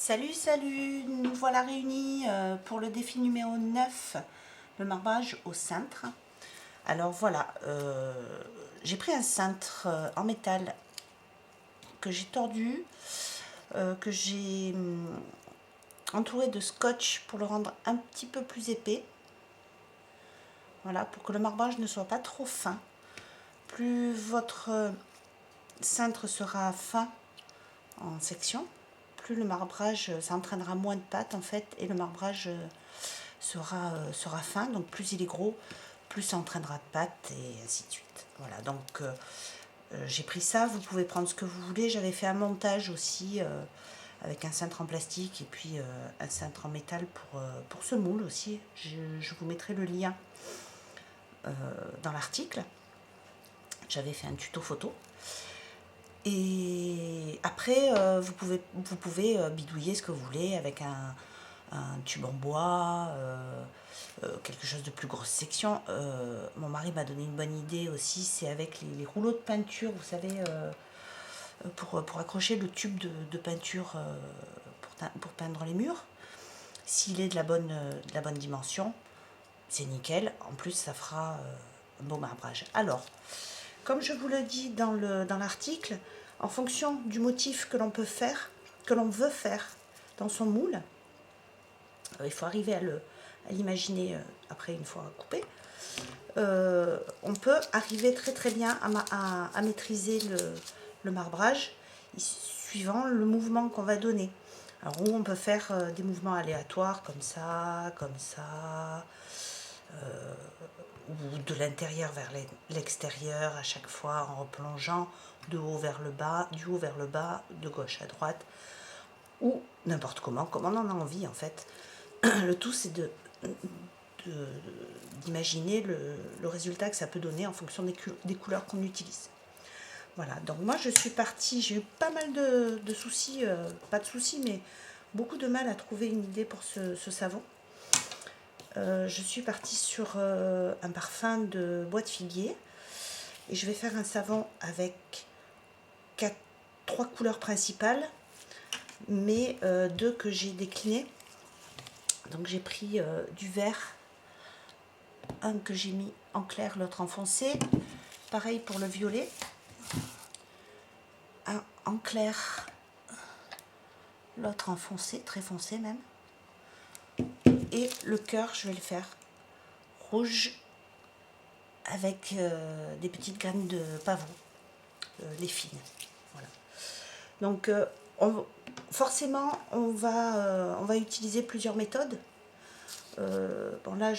Salut, salut, nous voilà réunis pour le défi numéro 9, le marbrage au cintre. Alors voilà, j'ai pris un cintre en métal que j'ai tordu, que j'ai entouré de scotch pour le rendre un petit peu plus épais. Voilà, pour que le marbrage ne soit pas trop fin. Plus votre cintre sera fin en section, plus le marbrage, ça entraînera moins de pâte en fait, et le marbrage sera fin, donc plus il est gros, plus ça entraînera de pâte et ainsi de suite. Voilà, donc j'ai pris ça, vous pouvez prendre ce que vous voulez. J'avais fait un montage aussi avec un cintre en plastique et puis un cintre en métal pour ce moule aussi. Je vous mettrai le lien dans l'article. J'avais fait un tuto photo. Et après, vous pouvez bidouiller ce que vous voulez avec un tube en bois, quelque chose de plus grosse section. Mon mari m'a donné une bonne idée aussi, c'est avec les rouleaux de peinture, vous savez, pour accrocher le tube de peinture pour peindre les murs. S'il est de la bonne dimension, c'est nickel. En plus, ça fera un beau marbrage. Alors, comme je vous le dis dans l'article, en fonction du motif que l'on peut faire, que l'on veut faire dans son moule, il faut arriver à l'imaginer après une fois coupé. On peut arriver très très bien à maîtriser le marbrage suivant le mouvement qu'on va donner. Alors où on peut faire des mouvements aléatoires comme ça, ou de l'intérieur vers l'extérieur à chaque fois en replongeant de haut vers le bas, du haut vers le bas, de gauche à droite, ou n'importe comment, comme on en a envie en fait. Le tout c'est d'imaginer le résultat que ça peut donner en fonction des couleurs qu'on utilise. Voilà, donc moi je suis partie, j'ai eu pas mal de soucis, pas de soucis, mais beaucoup de mal à trouver une idée pour ce savon. Je suis partie sur un parfum de bois de figuier et je vais faire un savon avec trois couleurs principales, mais deux que j'ai déclinées. Donc j'ai pris du vert, un que j'ai mis en clair, l'autre en foncé. Pareil pour le violet, un en clair, l'autre en foncé, très foncé même. Et le cœur, je vais le faire rouge avec des petites graines de pavot, les fines. Voilà. Donc forcément, on va utiliser plusieurs méthodes. Bon là,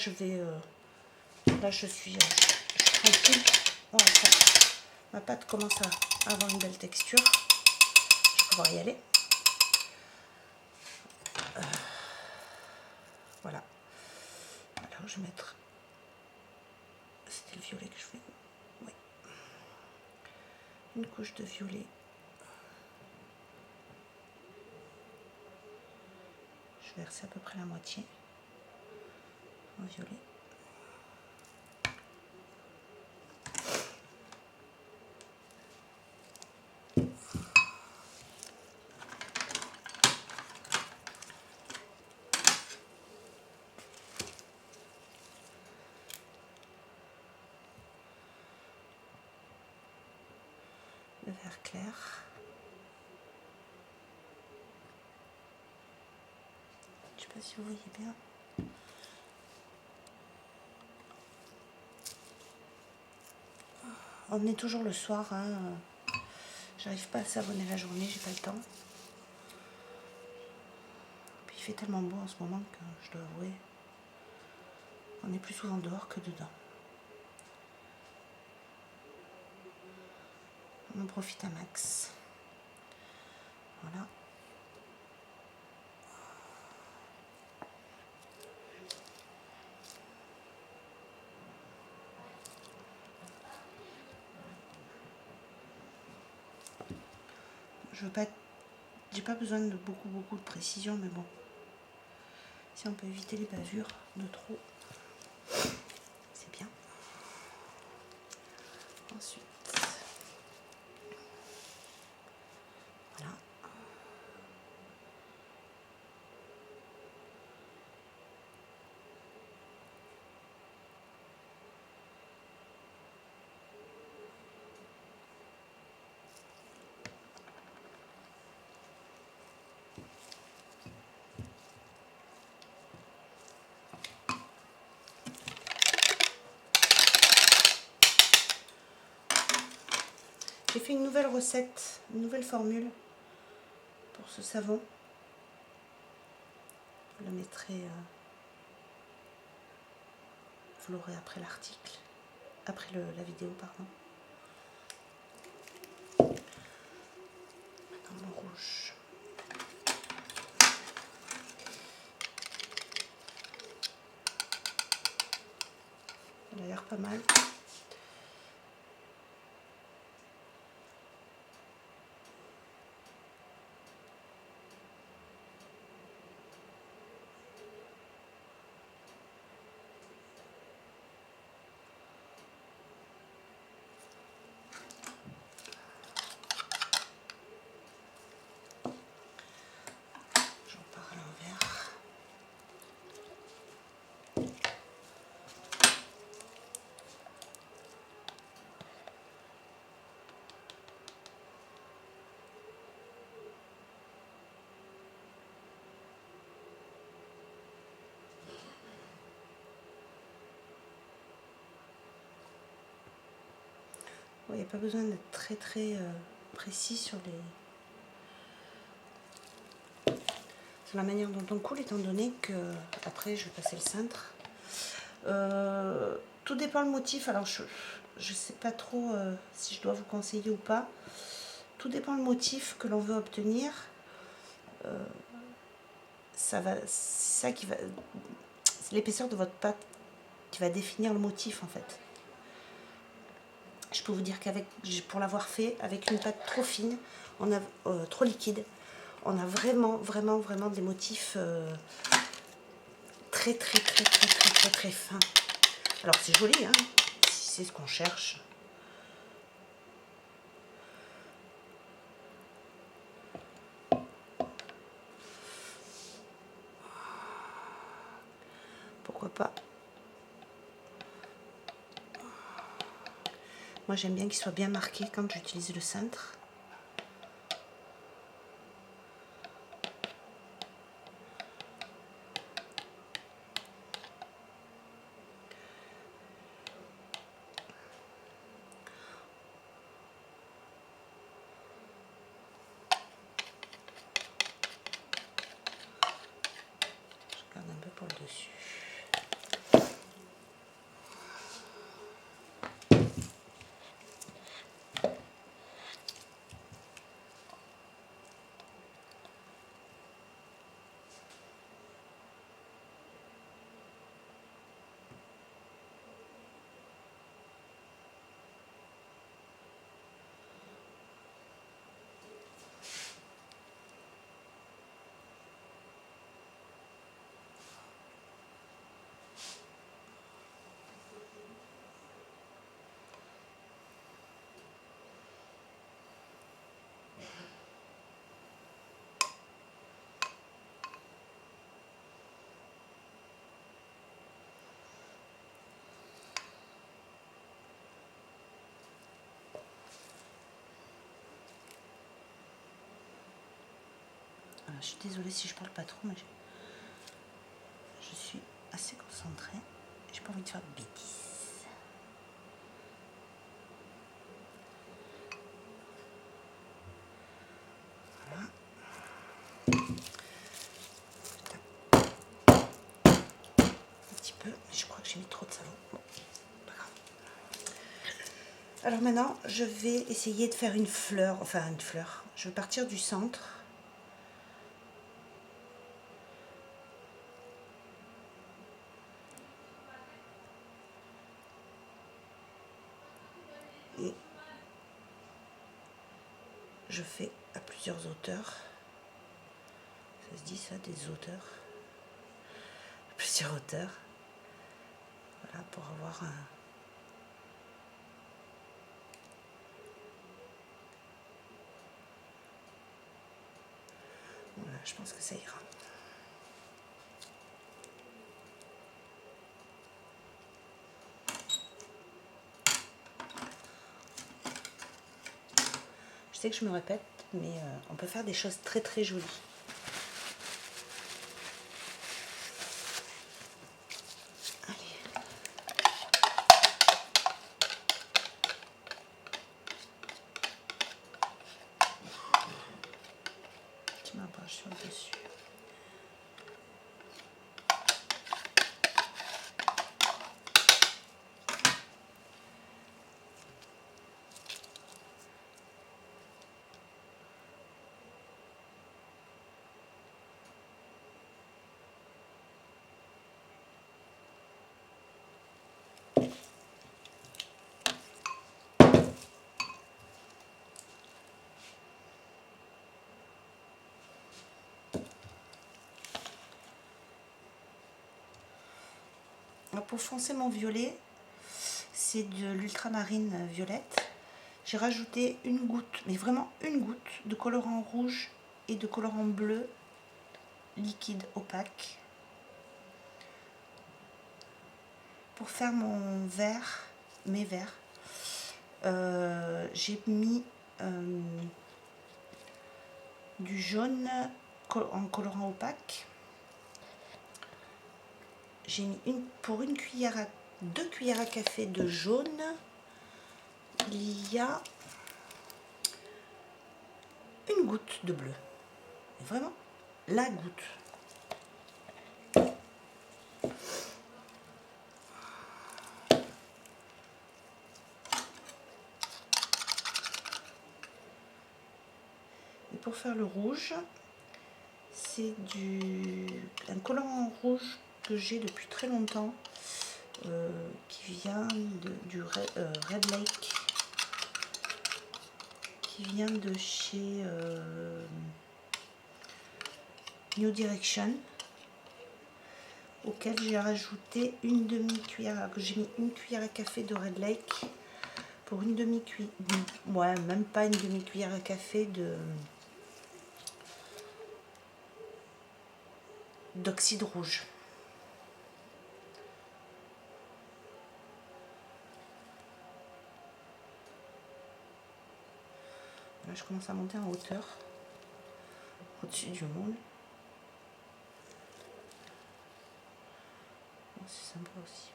là je suis tranquille. Voilà, ma pâte commence à avoir une belle texture. Je vais pouvoir y aller. Voilà. Alors je vais mettre. C'était le violet que je voulais. Oui. Une couche de violet. Je vais verser à peu près la moitié en violet. Le vert clair. Je ne sais pas si vous voyez bien. On est toujours le soir, hein. J'arrive pas à savonner la journée, j'ai pas le temps. Puis il fait tellement beau en ce moment que je dois avouer, on est plus souvent dehors que dedans. On en profite un max. Voilà. Je veux pas, j'ai pas besoin de beaucoup de précision, mais bon, si on peut éviter les bavures de trop, c'est bien. Ensuite, voilà. J'ai fait une nouvelle recette, une nouvelle formule pour ce savon. Je la mettrai, vous l'aurez après l'article, après la vidéo, pardon. Maintenant le rouge. Il a l'air pas mal. J'en pars à l'envers. Il n'y a pas besoin d'être très précis sur la manière dont on coule, étant donné que après je vais passer le cintre. Tout dépend le motif. Alors je sais pas trop si je dois vous conseiller ou pas. Tout dépend le motif que l'on veut obtenir. C'est ça qui va, c'est l'épaisseur de votre pâte qui va définir le motif en fait. Je peux vous dire pour l'avoir fait avec une pâte trop fine, trop liquide, on a vraiment des motifs très fins. Alors c'est joli, hein, si c'est ce qu'on cherche. Pourquoi pas. Moi j'aime bien qu'il soit bien marqué quand j'utilise le cintre. Je garde un peu pour le dessus. Voilà, je suis désolée si je parle pas trop, mais je suis assez concentrée. J'ai pas envie de faire de bêtises. Voilà. Un petit peu, mais je crois que j'ai mis trop de savon. Bon, pas grave. Alors maintenant, je vais essayer de faire une fleur, enfin une fleur. Je vais partir du centre. Et je fais à plusieurs hauteurs. Ça se dit ça, des hauteurs. À plusieurs hauteurs. Voilà, pour avoir un... Voilà, je pense que ça ira. Je sais que je me répète, mais on peut faire des choses très jolies. Allez. Pour foncer mon violet, c'est de l'ultramarine violette. J'ai rajouté une goutte, mais vraiment une goutte, de colorant rouge et de colorant bleu liquide opaque pour faire mon vert, mes verts. J'ai mis du jaune en colorant opaque. J'ai mis pour 2 cuillères à café de jaune. Il y a une goutte de bleu. Vraiment la goutte. Et pour faire le rouge, c'est un colorant rouge que j'ai depuis très longtemps, qui vient du Red Lake, qui vient de chez New Direction, auquel j'ai rajouté une demi-cuillère, j'ai mis une cuillère à café de Red Lake pour une demi-cuillère, ouais, même pas une demi-cuillère à café d'oxyde rouge. Là, je commence à monter en hauteur, au-dessus du moule. C'est sympa aussi.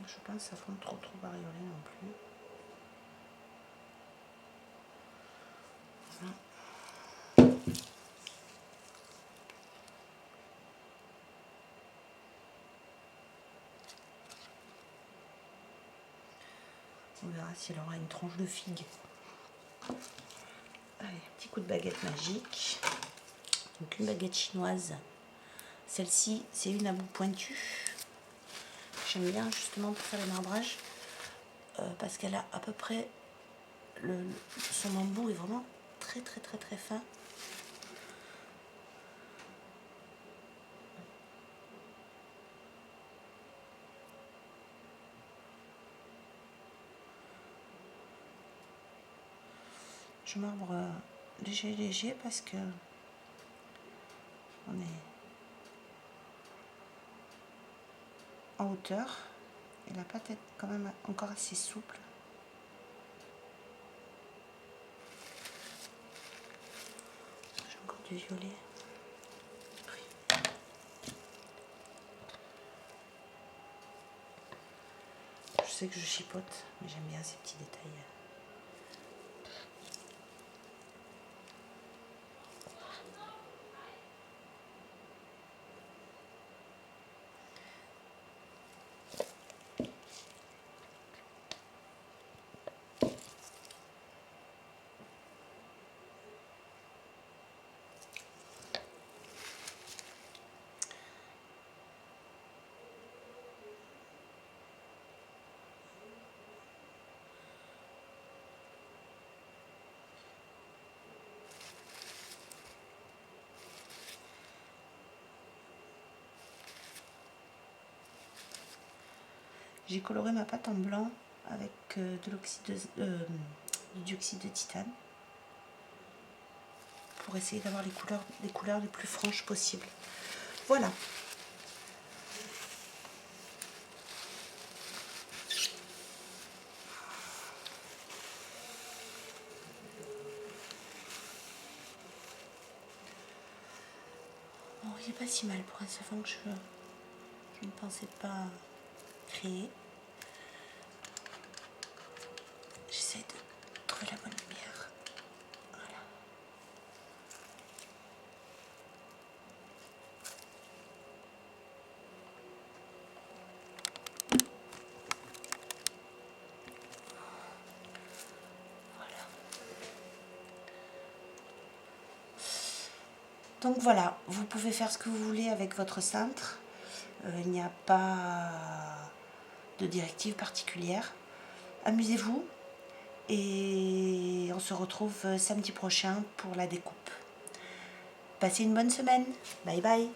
Je pense que ça ne faut trop bariolé non plus. Voilà. On verra si elle aura une tranche de figue. Allez, petit coup de baguette magique. Donc une baguette chinoise. Celle-ci, c'est une à bout pointu. J'aime bien justement pour faire les marbrages. Parce qu'elle a à peu près... son embout est vraiment très fin. Je marbre léger parce que on est en hauteur et la pâte est quand même encore assez souple. J'ai encore du violet. Je sais que je chipote, mais j'aime bien ces petits détails. J'ai coloré ma pâte en blanc avec du dioxyde de titane pour essayer d'avoir les couleurs les plus franches possibles. Voilà. Bon, il n'est pas si mal pour un savon que je ne pensais pas créer. J'essaie de trouver la bonne lumière. Voilà. Voilà. Donc voilà, vous pouvez faire ce que vous voulez avec votre cintre. Il n'y a pas de directive particulière. Amusez-vous et on se retrouve samedi prochain pour la découpe. Passez une bonne semaine. Bye bye.